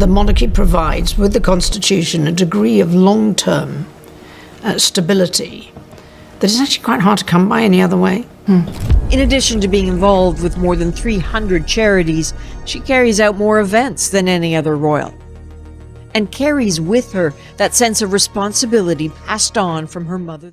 the monarchy provides, with the Constitution, a degree of long-term stability that is actually quite hard to come by any other way. In addition to being involved with more than 300 charities, she carries out more events than any other royal, and carries with her that sense of responsibility passed on from her mother.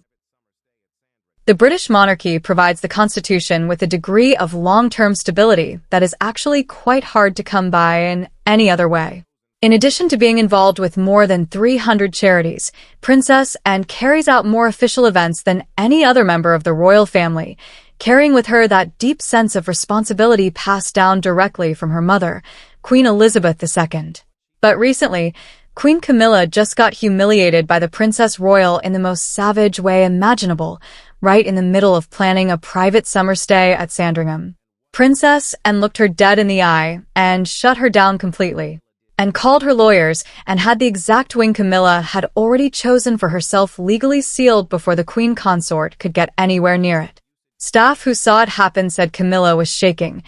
The British monarchy provides the Constitution with a degree of long-term stability that is actually quite hard to come by in any other way. In addition to being involved with more than 300 charities, Princess Anne carries out more official events than any other member of the royal family, carrying with her that deep sense of responsibility passed down directly from her mother, Queen Elizabeth II. But recently, Queen Camilla just got humiliated by the Princess Royal in the most savage way imaginable, right in the middle of planning a private summer stay at Sandringham. Princess Anne looked her dead in the eye and shut her down completely, and called her lawyers and had the exact wing Camilla had already chosen for herself legally sealed before the Queen Consort could get anywhere near it. Staff who saw it happen said Camilla was shaking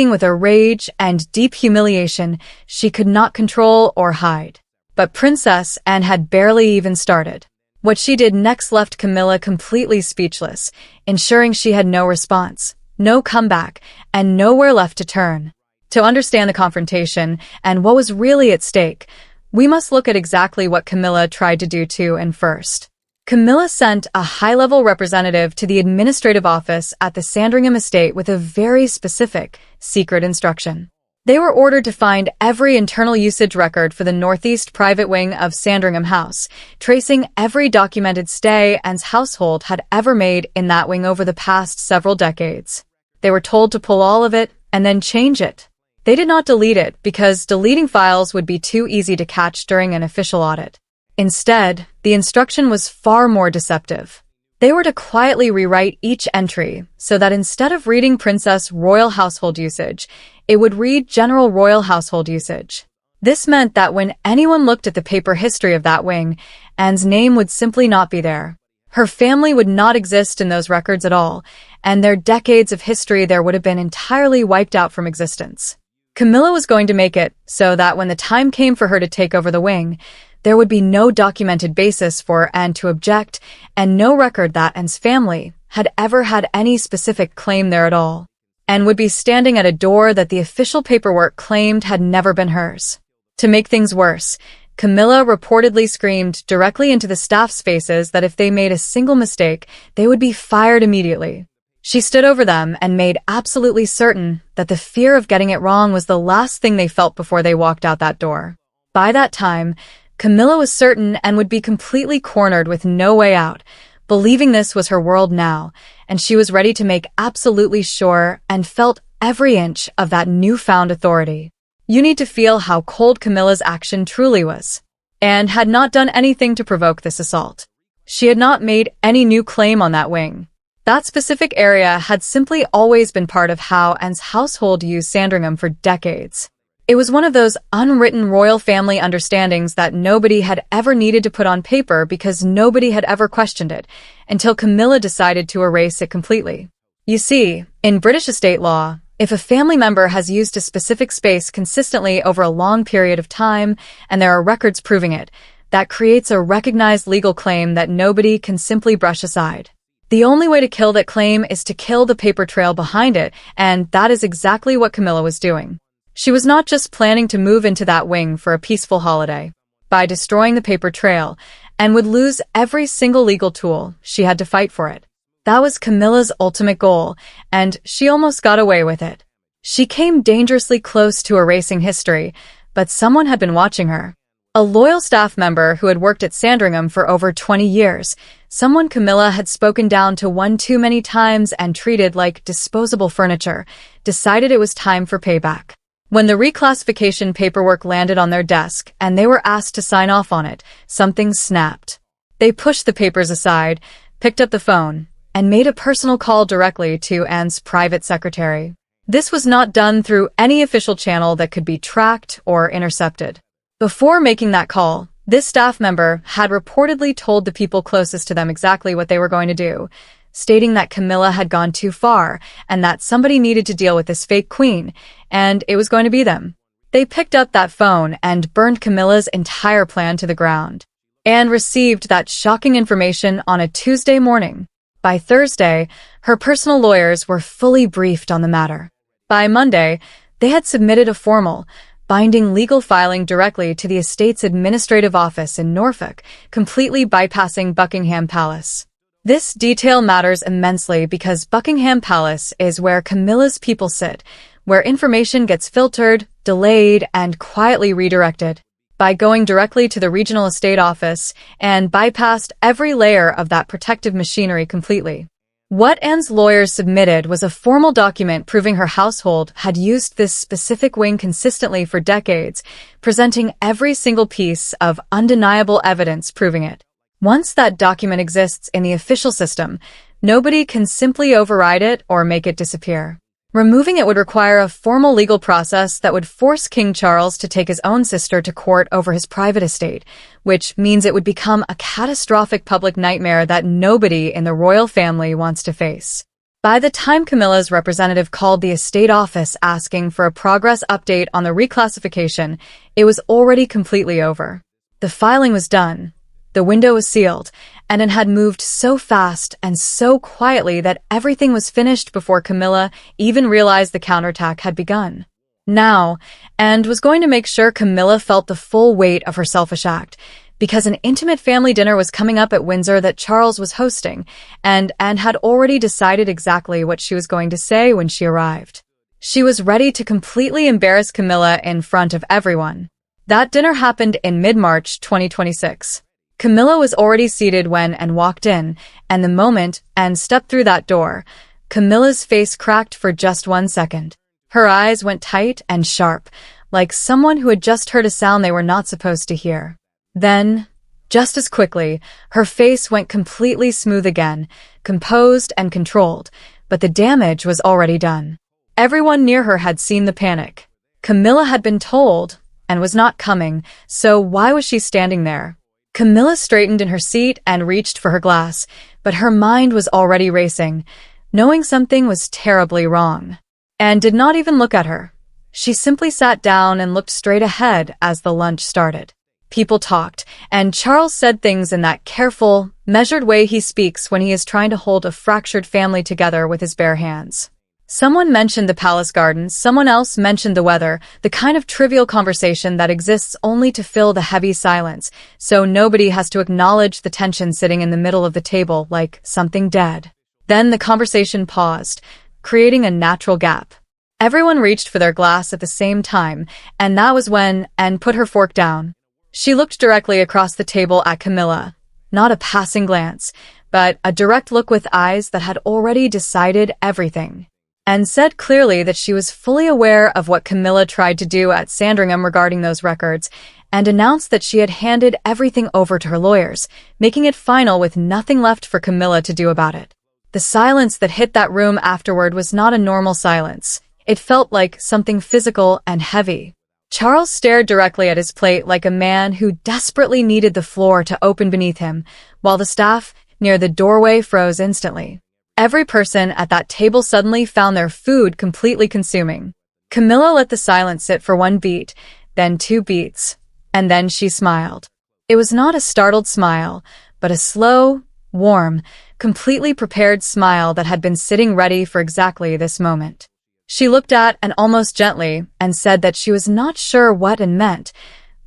with a rage and deep humiliation she could not control or hide. But Princess Anne had barely even started. What she did next left Camilla completely speechless, ensuring she had no response, no comeback, and nowhere left to turn. To understand the confrontation and what was really at stake, we must look at exactly what Camilla tried to do to and first. Camilla sent a high-level representative to the administrative office at the Sandringham estate with a very specific, secret instruction. They were ordered to find every internal usage record for the northeast private wing of Sandringham House, tracing every documented stay Anne's household had ever made in that wing over the past several decades. They were told to pull all of it and then change it. They did not delete it because deleting files would be too easy to catch during an official audit. Instead, the instruction was far more deceptive. They were to quietly rewrite each entry so that instead of reading Princess Royal Household Usage, it would read General Royal Household Usage. This meant that when anyone looked at the paper history of that wing, Anne's name would simply not be there. Her family would not exist in those records at all, and their decades of history there would have been entirely wiped out from existence. Camilla was going to make it so that when the time came for her to take over the wing, there would be no documented basis for Anne to object and no record that Anne's family had ever had any specific claim there at all. Anne would be standing at a door that the official paperwork claimed had never been hers. To make things worse, Camilla reportedly screamed directly into the staff's faces that if they made a single mistake, they would be fired immediately. She stood over them and made absolutely certain that the fear of getting it wrong was the last thing they felt before they walked out that door. By that time, Camilla was certain Anne would be completely cornered with no way out, believing this was her world now, and she was ready to make absolutely sure and felt every inch of that newfound authority. You need to feel how cold Camilla's action truly was. Anne had not done anything to provoke this assault. She had not made any new claim on that wing. That specific area had simply always been part of how Anne's household used Sandringham for decades. It was one of those unwritten royal family understandings that nobody had ever needed to put on paper because nobody had ever questioned it, until Camilla decided to erase it completely. You see, in British estate law, if a family member has used a specific space consistently over a long period of time, and there are records proving it, that creates a recognized legal claim that nobody can simply brush aside. The only way to kill that claim is to kill the paper trail behind it, and that is exactly what Camilla was doing. She was not just planning to move into that wing for a peaceful holiday. By destroying the paper trail, Anne would lose every single legal tool she had to fight for it. That was Camilla's ultimate goal, and she almost got away with it. She came dangerously close to erasing history, but someone had been watching her. A loyal staff member who had worked at Sandringham for over 20 years, someone Camilla had spoken down to one too many times and treated like disposable furniture, decided it was time for payback. When the reclassification paperwork landed on their desk and they were asked to sign off on it, something snapped. They pushed the papers aside, picked up the phone, and made a personal call directly to Anne's private secretary. This was not done through any official channel that could be tracked or intercepted. Before making that call, this staff member had reportedly told the people closest to them exactly what they were going to do, stating that Camilla had gone too far and that somebody needed to deal with this fake queen, and it was going to be them. They picked up that phone and burned Camilla's entire plan to the ground. Anne received that shocking information on a Tuesday morning. By Thursday, her personal lawyers were fully briefed on the matter. By Monday, they had submitted a formal, binding legal filing directly to the estate's administrative office in Norfolk, completely bypassing Buckingham Palace. This detail matters immensely because Buckingham Palace is where Camilla's people sit, where information gets filtered, delayed, and quietly redirected. By going directly to the regional estate office and bypassed every layer of that protective machinery completely. What Anne's lawyers submitted was a formal document proving her household had used this specific wing consistently for decades, presenting every single piece of undeniable evidence proving it. Once that document exists in the official system, nobody can simply override it or make it disappear. Removing it would require a formal legal process that would force King Charles to take his own sister to court over his private estate, which means it would become a catastrophic public nightmare that nobody in the royal family wants to face. By the time Camilla's representative called the estate office asking for a progress update on the reclassification, it was already completely over. The filing was done. The window was sealed, and it had moved so fast and so quietly that everything was finished before Camilla even realized the counterattack had begun. Now, Anne was going to make sure Camilla felt the full weight of her selfish act, because an intimate family dinner was coming up at Windsor that Charles was hosting, and Anne had already decided exactly what she was going to say when she arrived. She was ready to completely embarrass Camilla in front of everyone. That dinner happened in mid-March 2026. Camilla was already seated when Anne walked in, and the moment Anne stepped through that door, Camilla's face cracked for just 1 second. Her eyes went tight and sharp, like someone who had just heard a sound they were not supposed to hear. Then, just as quickly, her face went completely smooth again, composed and controlled, but the damage was already done. Everyone near her had seen the panic. Camilla had been told, and was not coming, so why was she standing there? Camilla straightened in her seat and reached for her glass, but her mind was already racing, knowing something was terribly wrong. Anne did not even look at her. She simply sat down and looked straight ahead as the lunch started. People talked, and Charles said things in that careful, measured way he speaks when he is trying to hold a fractured family together with his bare hands. Someone mentioned the palace gardens, someone else mentioned the weather, the kind of trivial conversation that exists only to fill the heavy silence, so nobody has to acknowledge the tension sitting in the middle of the table like something dead. Then the conversation paused, creating a natural gap. Everyone reached for their glass at the same time, and that was when Anne put her fork down. She looked directly across the table at Camilla, not a passing glance, but a direct look with eyes that had already decided everything. And said clearly that she was fully aware of what Camilla tried to do at Sandringham regarding those records, and announced that she had handed everything over to her lawyers, making it final with nothing left for Camilla to do about it. The silence that hit that room afterward was not a normal silence. It felt like something physical and heavy. Charles stared directly at his plate like a man who desperately needed the floor to open beneath him, while the staff near the doorway froze instantly. Every person at that table suddenly found their food completely consuming. Camilla let the silence sit for 1 beat, then 2 beats, and then she smiled. It was not a startled smile, but a slow, warm, completely prepared smile that had been sitting ready for exactly this moment. She looked at Anne almost gently and said that she was not sure what Anne meant,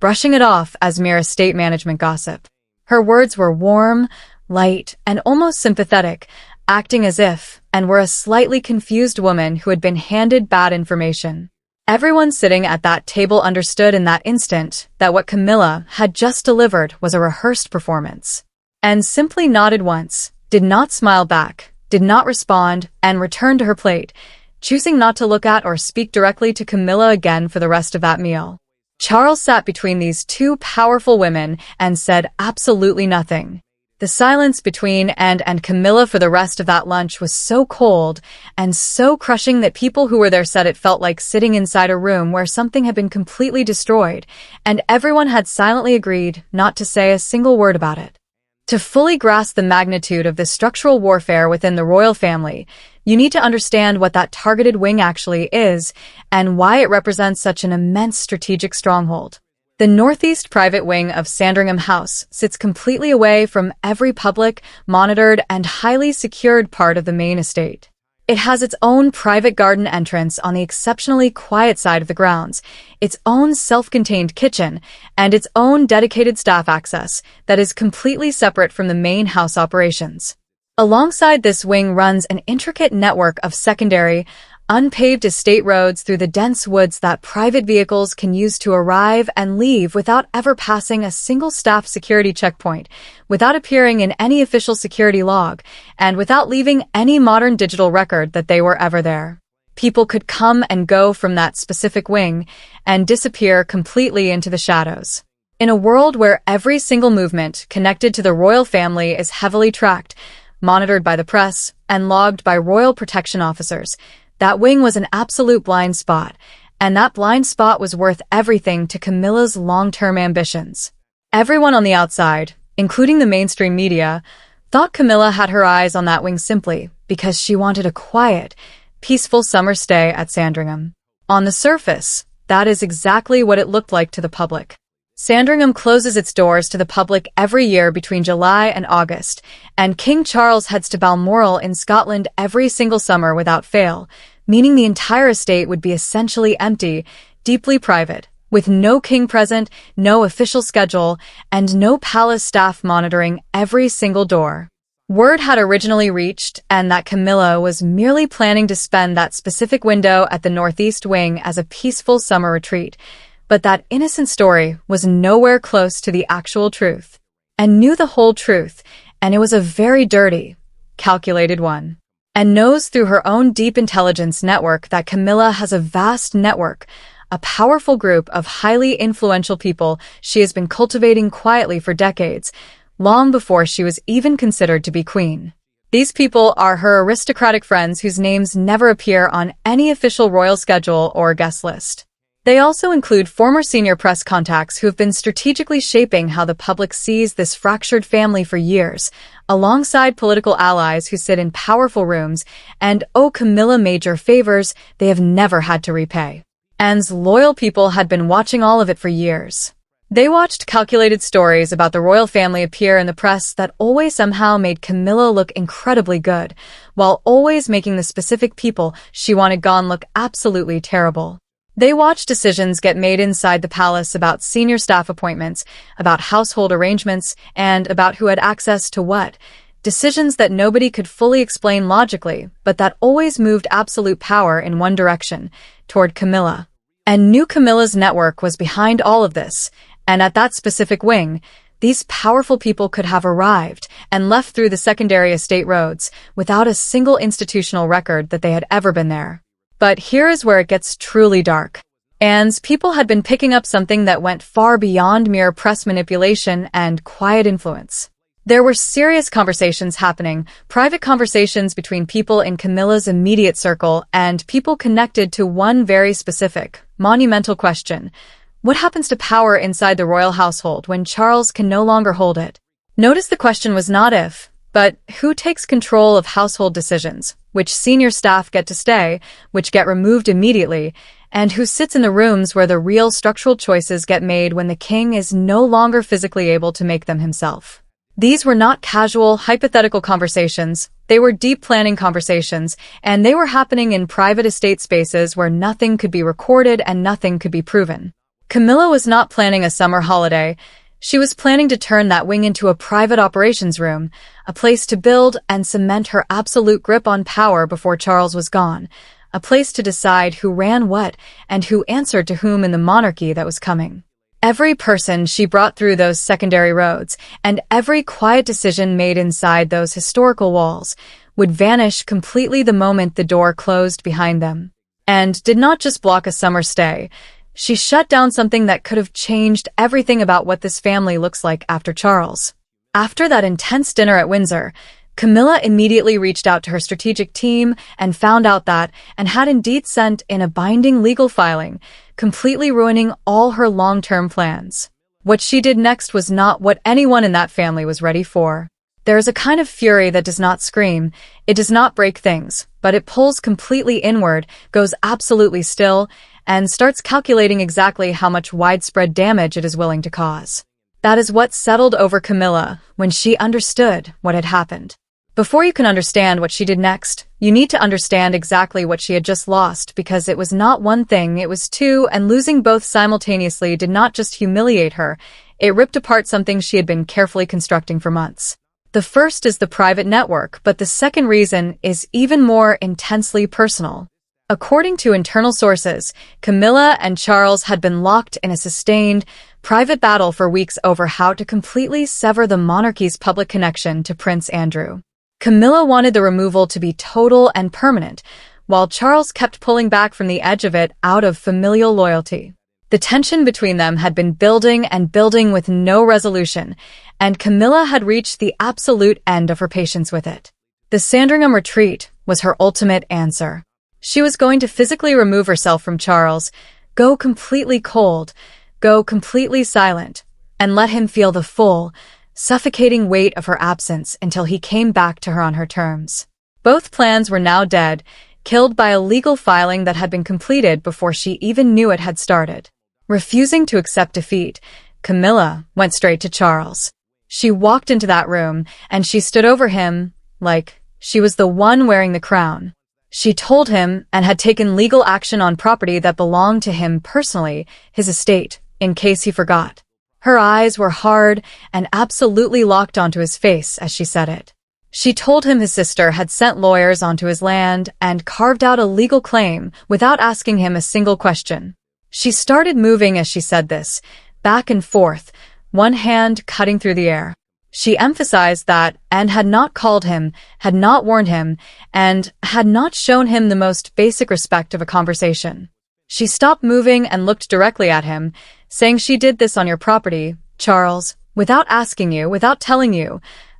brushing it off as mere estate management gossip. Her words were warm, light, and almost sympathetic, acting as if Anne were a slightly confused woman who had been handed bad information. Everyone sitting at that table understood in that instant that what Camilla had just delivered was a rehearsed performance. Anne simply nodded once, did not smile back, did not respond, and returned to her plate, choosing not to look at or speak directly to Camilla again for the rest of that meal. Charles sat between these two powerful women and said absolutely nothing. The silence between Anne and Camilla for the rest of that lunch was so cold and so crushing that people who were there said it felt like sitting inside a room where something had been completely destroyed, and everyone had silently agreed not to say a single word about it. To fully grasp the magnitude of the structural warfare within the royal family, You need to understand what that targeted wing actually is and why it represents such an immense strategic stronghold. The northeast private wing of Sandringham House sits completely away from every public, monitored, and highly secured part of the main estate. It has its own private garden entrance on the exceptionally quiet side of the grounds, its own self-contained kitchen, and its own dedicated staff access that is completely separate from the main house operations. Alongside this wing runs an intricate network of secondary, unpaved estate roads through the dense woods that private vehicles can use to arrive and leave without ever passing a single staff security checkpoint, without appearing in any official security log, and without leaving any modern digital record that they were ever there. People could come and go from that specific wing and disappear completely into the shadows. In a world where every single movement connected to the royal family is heavily tracked, monitored by the press, and logged by royal protection officers, that wing was an absolute blind spot, and that blind spot was worth everything to Camilla's long-term ambitions. Everyone on the outside, including the mainstream media, thought Camilla had her eyes on that wing simply because she wanted a quiet, peaceful summer stay at Sandringham. On the surface, that is exactly what it looked like to the public. Sandringham closes its doors to the public every year between July and August, and King Charles heads to Balmoral in Scotland every single summer without fail, meaning the entire estate would be essentially empty, deeply private, with no king present, no official schedule, and no palace staff monitoring every single door. Word had originally reached, and that Camilla was merely planning to spend that specific window at the northeast wing as a peaceful summer retreat. But that innocent story was nowhere close to the actual truth. And knew the whole truth, and it was a very dirty, calculated one. And knows through her own deep intelligence network that Camilla has a vast network, a powerful group of highly influential people she has been cultivating quietly for decades, long before she was even considered to be queen. These people are her aristocratic friends whose names never appear on any official royal schedule or guest list. They also include former senior press contacts who have been strategically shaping how the public sees this fractured family for years, alongside political allies who sit in powerful rooms and owe Camilla major favors they have never had to repay. Anne's loyal people had been watching all of it for years. They watched calculated stories about the royal family appear in the press that always somehow made Camilla look incredibly good, while always making the specific people she wanted gone look absolutely terrible. They watched decisions get made inside the palace about senior staff appointments, about household arrangements, and about who had access to what. Decisions that nobody could fully explain logically, but that always moved absolute power in one direction, toward Camilla. And knew Camilla's network was behind all of this, and at that specific wing, these powerful people could have arrived and left through the secondary estate roads without a single institutional record that they had ever been there. But here is where it gets truly dark. Anne's people had been picking up something that went far beyond mere press manipulation and quiet influence. There were serious conversations happening, private conversations between people in Camilla's immediate circle and people connected to one very specific, monumental question. What happens to power inside the royal household when Charles can no longer hold it? Notice the question was not if, but who takes control of household decisions, which senior staff get to stay, which get removed immediately, and who sits in the rooms where the real structural choices get made when the king is no longer physically able to make them himself. These were not casual, hypothetical conversations. They were deep planning conversations, and they were happening in private estate spaces where nothing could be recorded and nothing could be proven. Camilla was not planning a summer holiday. She was planning to turn that wing into a private operations room, a place to build and cement her absolute grip on power before Charles was gone, a place to decide who ran what and who answered to whom in the monarchy that was coming. Every person she brought through those secondary roads and every quiet decision made inside those historical walls would vanish completely the moment the door closed behind them. And did not just block a summer stay. She shut down something that could have changed everything about what this family looks like after Charles. After that intense dinner at Windsor, Camilla immediately reached out to her strategic team and found out that, and had indeed sent in a binding legal filing, completely ruining all her long-term plans. What she did next was not what anyone in that family was ready for. There is a kind of fury that does not scream, it does not break things, but it pulls completely inward, goes absolutely still, and starts calculating exactly how much widespread damage it is willing to cause. That is what settled over Camilla when she understood what had happened. Before you can understand what she did next, you need to understand exactly what she had just lost, because it was not one thing, it was two, and losing both simultaneously did not just humiliate her, it ripped apart something she had been carefully constructing for months. The first is the private network, but the second reason is even more intensely personal. According to internal sources, Camilla and Charles had been locked in a sustained, private battle for weeks over how to completely sever the monarchy's public connection to Prince Andrew. Camilla wanted the removal to be total and permanent, while Charles kept pulling back from the edge of it out of familial loyalty. The tension between them had been building and building with no resolution, and Camilla had reached the absolute end of her patience with it. The Sandringham retreat was her ultimate answer. She was going to physically remove herself from Charles, go completely cold, go completely silent, and let him feel the full, suffocating weight of her absence until he came back to her on her terms. Both plans were now dead, killed by a legal filing that had been completed before she even knew it had started. Refusing to accept defeat, Camilla went straight to Charles. She walked into that room, and she stood over him like she was the one wearing the crown. She told him and had taken legal action on property that belonged to him personally, his estate, in case he forgot. Her eyes were hard and absolutely locked onto his face as she said it. She told him his sister had sent lawyers onto his land and carved out a legal claim without asking him a single question. She started moving as she said this, back and forth, one hand cutting through the air. She emphasized that Anne had not called him, had not warned him, and had not shown him the most basic respect of a conversation. She stopped moving and looked directly at him, saying she did this on your property, Charles, without asking you, without telling you,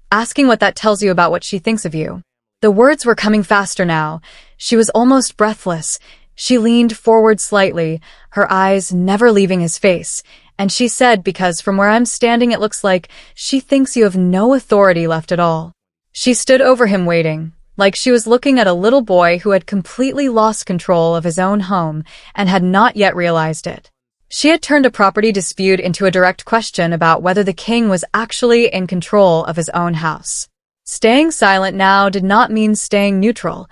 asking what that tells you about what she thinks of you. The words were coming faster now. She was almost breathless. She leaned forward slightly, her eyes never leaving his face, and she said, because from where I'm standing it looks like she thinks you have no authority left at all. She stood over him waiting, like she was looking at a little boy who had completely lost control of his own home and had not yet realized it. She had turned a property dispute into a direct question about whether the king was actually in control of his own house. Staying silent now did not mean staying neutral.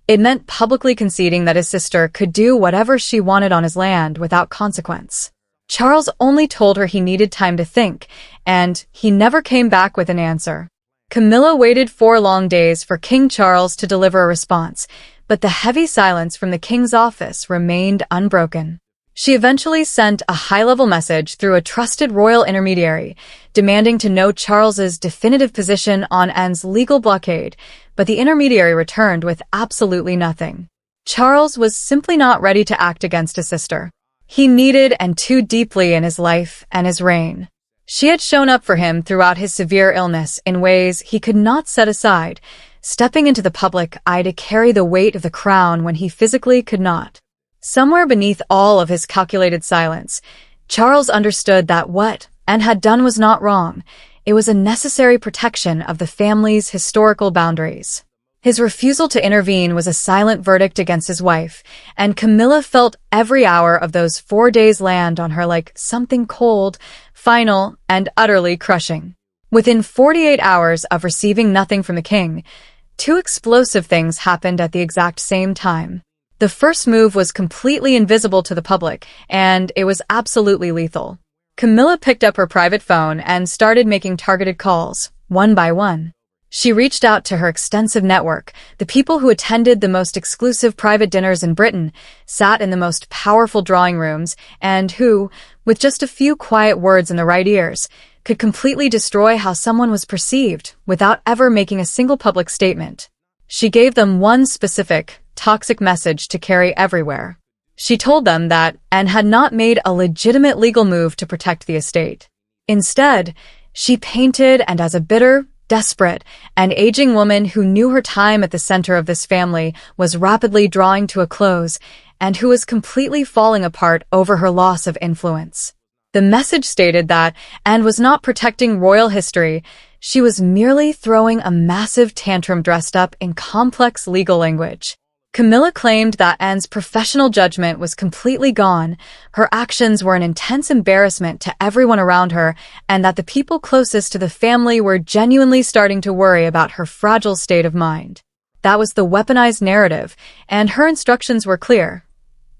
It meant publicly conceding that his sister could do whatever she wanted on his land without consequence. Charles only told her he needed time to think, and he never came back with an answer. Camilla waited 4 long days for King Charles to deliver a response, but the heavy silence from the king's office remained unbroken. She eventually sent a high-level message through a trusted royal intermediary, demanding to know Charles's definitive position on Anne's legal blockade, but the intermediary returned with absolutely nothing. Charles was simply not ready to act against his sister. He needed and too deeply in his life and his reign. She had shown up for him throughout his severe illness in ways he could not set aside, stepping into the public eye to carry the weight of the crown when he physically could not. Somewhere beneath all of his calculated silence, Charles understood that what Anne had done was not wrong. It was a necessary protection of the family's historical boundaries. His refusal to intervene was a silent verdict against his wife, and Camilla felt every hour of those 4 days land on her like something cold, final, and utterly crushing. Within 48 hours of receiving nothing from the king, 2 explosive things happened at the exact same time. The first move was completely invisible to the public, and it was absolutely lethal. Camilla picked up her private phone and started making targeted calls, one by one. She reached out to her extensive network, the people who attended the most exclusive private dinners in Britain, sat in the most powerful drawing rooms, and who, with just a few quiet words in the right ears, could completely destroy how someone was perceived without ever making a single public statement. She gave them one specific, toxic message to carry everywhere. She told them that Anne had not made a legitimate legal move to protect the estate. Instead, she painted Anne as a bitter, desperate, and aging woman who knew her time at the center of this family was rapidly drawing to a close and who was completely falling apart over her loss of influence. The message stated that Anne was not protecting royal history, She was merely throwing a massive tantrum dressed up in complex legal language. Camilla claimed that Anne's professional judgment was completely gone, her actions were an intense embarrassment to everyone around her, and that the people closest to the family were genuinely starting to worry about her fragile state of mind. That was the weaponized narrative, and her instructions were clear.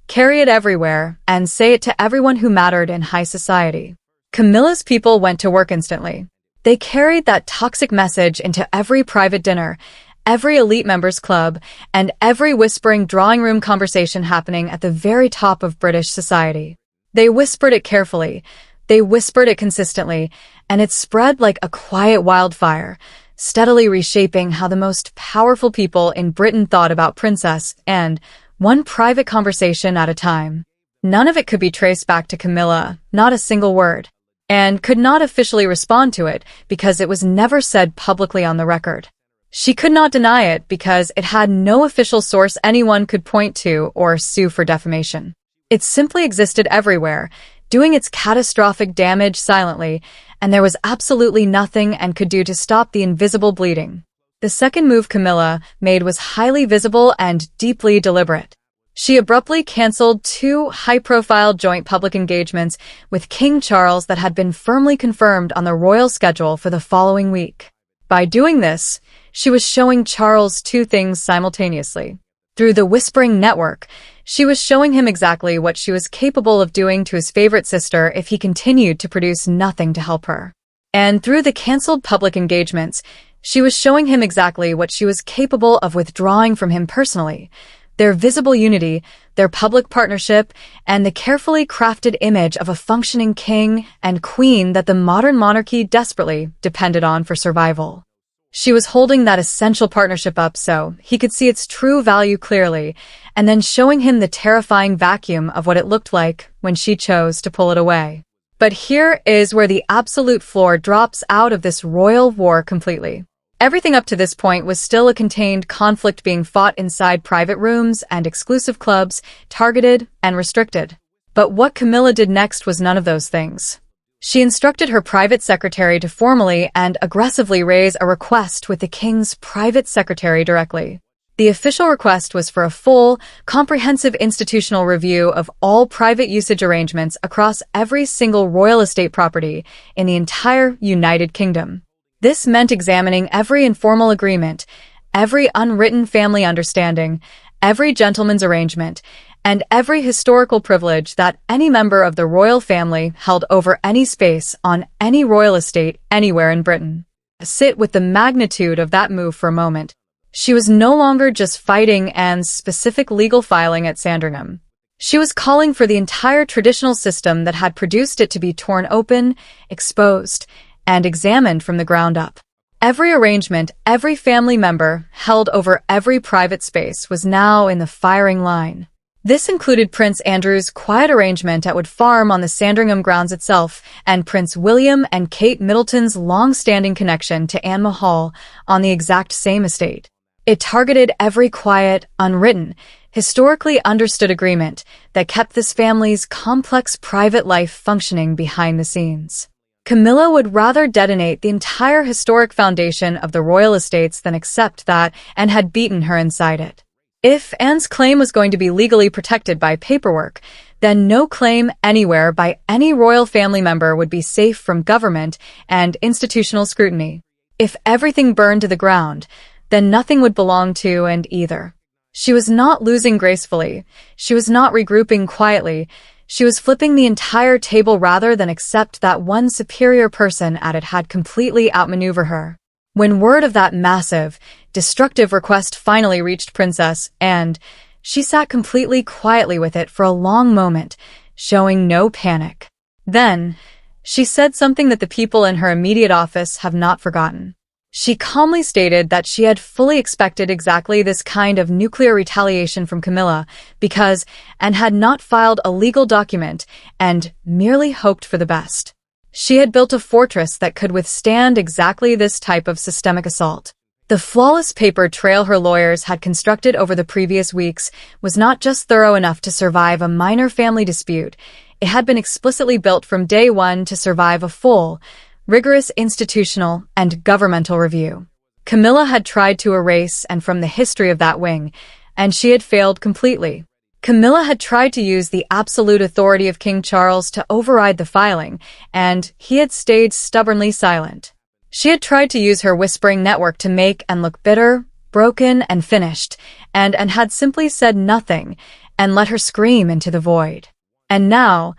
Carry it everywhere, and say it to everyone who mattered in high society. Camilla's people went to work instantly. They carried that toxic message into every private dinner, every elite members club, and every whispering drawing room conversation happening at the very top of British society. They whispered it carefully, they whispered it consistently, and it spread like a quiet wildfire, steadily reshaping how the most powerful people in Britain thought about Princess Anne, one private conversation at a time. None of it could be traced back to Camilla, not a single word. Anne could not officially respond to it because it was never said publicly on the record. She could not deny it because it had no official source anyone could point to or sue for defamation. It simply existed everywhere, doing its catastrophic damage silently, and there was absolutely nothing Anne could do to stop the invisible bleeding. The second move Camilla made was highly visible and deeply deliberate. She abruptly cancelled 2 high-profile joint public engagements with King Charles that had been firmly confirmed on the royal schedule for the following week. By doing this, she was showing Charles 2 things simultaneously. Through the whispering network, she was showing him exactly what she was capable of doing to his favorite sister if he continued to produce nothing to help her. And through the cancelled public engagements, she was showing him exactly what she was capable of withdrawing from him personally. Their visible unity, their public partnership, and the carefully crafted image of a functioning king and queen that the modern monarchy desperately depended on for survival. She was holding that essential partnership up so he could see its true value clearly, and then showing him the terrifying vacuum of what it looked like when she chose to pull it away. But here is where the absolute floor drops out of this royal war completely. Everything up to this point was still a contained conflict being fought inside private rooms and exclusive clubs, targeted and restricted. But what Camilla did next was none of those things. She instructed her private secretary to formally and aggressively raise a request with the king's private secretary directly. The official request was for a full, comprehensive institutional review of all private usage arrangements across every single royal estate property in the entire United Kingdom. This meant examining every informal agreement, every unwritten family understanding, every gentleman's arrangement, and every historical privilege that any member of the royal family held over any space on any royal estate anywhere in Britain. Sit with the magnitude of that move for a moment. She was no longer just fighting Anne's specific legal filing at Sandringham. She was calling for the entire traditional system that had produced it to be torn open, exposed, and examined from the ground up. Every arrangement every family member held over every private space was now in the firing line. This included Prince Andrew's quiet arrangement at Wood Farm on the Sandringham grounds itself, and Prince William and Kate Middleton's long-standing connection to Anne Mahal on the exact same estate. It targeted every quiet, unwritten, historically understood agreement that kept this family's complex private life functioning behind the scenes. Camilla would rather detonate the entire historic foundation of the royal estates than accept that Anne had beaten her inside it. If Anne's claim was going to be legally protected by paperwork, then no claim anywhere by any royal family member would be safe from government and institutional scrutiny. If everything burned to the ground, then nothing would belong to and either. She was not losing gracefully. She was not regrouping quietly. She was flipping the entire table rather than accept that one superior person at it had completely outmaneuvered her. When word of that massive, destructive request finally reached Princess Anne, she sat completely quietly with it for a long moment, showing no panic. Then, she said something that the people in her immediate office have not forgotten. She calmly stated that she had fully expected exactly this kind of nuclear retaliation from Camilla because Anne had not filed a legal document and merely hoped for the best. She had built a fortress that could withstand exactly this type of systemic assault. The flawless paper trail her lawyers had constructed over the previous weeks was not just thorough enough to survive a minor family dispute, it had been explicitly built from day one to survive a full, rigorous institutional and governmental review. Camilla had tried to erase and from the history of that wing, and she had failed completely. Camilla had tried to use the absolute authority of King Charles to override the filing, and he had stayed stubbornly silent. She had tried to use her whispering network to make and look bitter, broken, and finished, and had simply said nothing, and let her scream into the void. And now,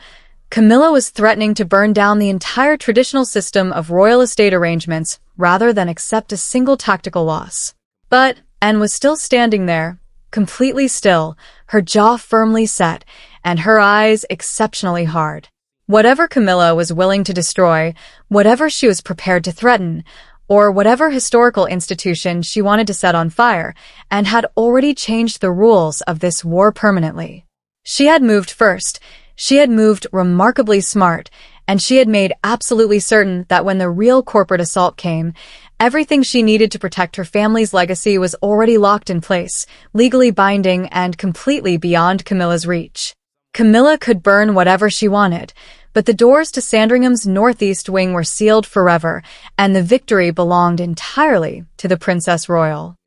Camilla was threatening to burn down the entire traditional system of royal estate arrangements rather than accept a single tactical loss. But Anne was still standing there, completely still, her jaw firmly set, and her eyes exceptionally hard. Whatever Camilla was willing to destroy, whatever she was prepared to threaten, or whatever historical institution she wanted to set on fire, and had already changed the rules of this war permanently. She had moved first, she had moved remarkably smart, and she had made absolutely certain that when the real corporate assault came, everything she needed to protect her family's legacy was already locked in place, legally binding and completely beyond Camilla's reach. Camilla could burn whatever she wanted, but the doors to Sandringham's northeast wing were sealed forever, and the victory belonged entirely to the Princess Royal.